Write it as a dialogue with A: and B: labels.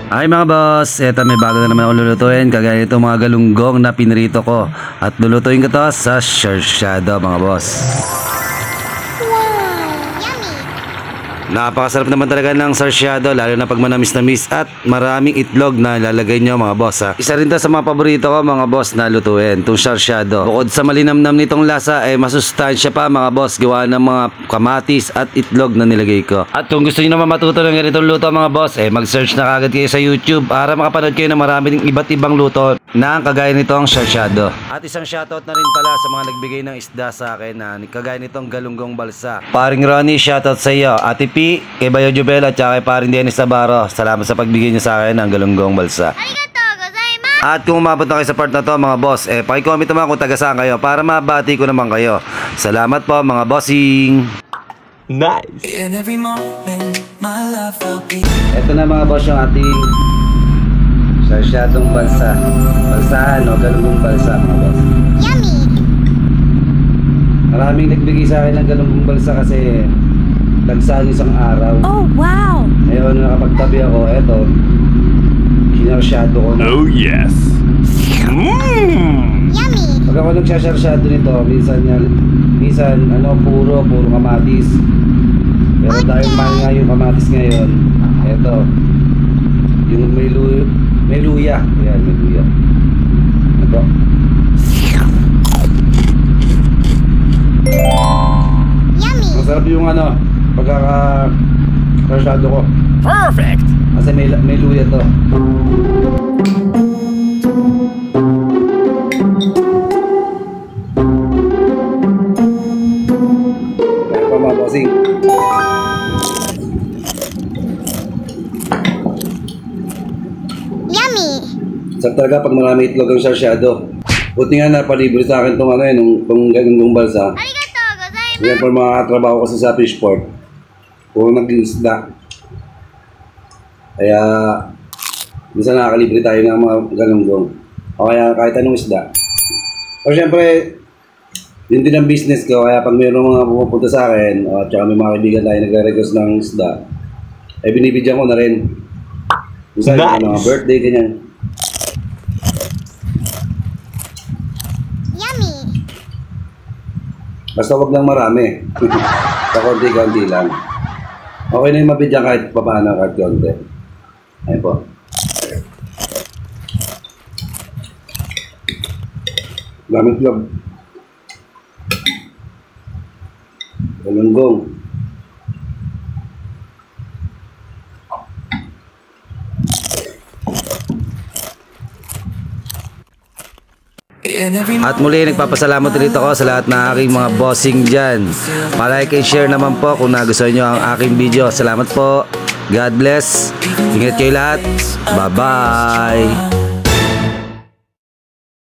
A: Ay mga boss, eto may bago na naman ako lulutuin. Kagaya nito mga galunggong na pinrito ko. At lulutuin ko to sa sarsyado mga boss. Napakasarap naman talaga ng sarsyado, lalo na pag manamis-namis at maraming itlog na lalagay nyo mga boss ha. Isa rin to sa mga paborito ko mga boss na lutuin, itong sarsyado. Bukod sa malinamnam nitong lasa ay masustansya pa mga boss, gawa ng mga kamatis at itlog na nilagay ko. At kung gusto nyo naman matuto ng ganitong luto mga boss, mag-search na kagad kayo sa YouTube para makapanood kayo ng maraming iba't ibang luto na kagaya nitong sarsyado. At isang shoutout na rin pala sa mga nagbigay ng isda sa akin na kagaya nitong galunggong balsa. Paring Ronnie, shoutout sa iyo. Ate P, kay Bayo Jubel at saka kay paring Dennis Navarro, salamat sa pagbigay niyo sa akin ng galunggong balsa. At kung umabot na kayo sa part na to mga boss, pakicomment naman kung taga saan kayo para mabati ko naman kayo. Salamat po mga bossing. Nice. Ito na mga boss yung ating sarsyadong balsa. Balsahan o galunggong balsa mga boss.
B: Yummy!
A: Maraming nagbigay sa akin ng galunggong balsa kasi nagsahan isang araw.
B: Oh, wow!
A: Ngayon nakapagtabi ako, eto, sinarsyado ko na.
C: Oh, yes!
B: Yummy!
A: Pag ako nagsasarsyado nito, minsan puro kamatis. Pero dahil mahal nga yung kamatis ngayon, eto, yung may luya. Ayan, may luya. Ito.
B: Yummy!
A: Masarap yung pagkaka-sarsyado ko.
C: Perfect!
A: Kasi may luya to. Kaya pa mga bossing.
B: Yummy!
A: Sarap talaga pag marami itlog ang sarsyado. Buti nga napalibre sa akin itong itong galunggong balsa.
B: Arigato gozaimasu!
A: Yan po mga trabaho kasi sa fishport. Puro nag-isda. Kaya minsan nakakalibre tayo ng mga galunggong. O kaya kahit anong isda. O syempre, yun din ang business ko. Kaya pag mayroong mga pupunta sa akin, at saka may mga kaibigan tayo nagre-request ng isda, binibigyan ko na rin. Minsan nice. Mga birthday, ganyan.
B: Yummy!
A: Basta wag lang marami. Sa konti-konti lang. Okay na yung mabidyan kahit papaano kahit konti. Ayun po. Gamit lang. Galunggong. At muli nagpapasalamat ulit ako sa lahat ng aking mga bossing dyan. Palike and share naman po kung nagustuhan nyo ang aking video. Salamat po. God bless. Ingat kayo lahat. Bye bye.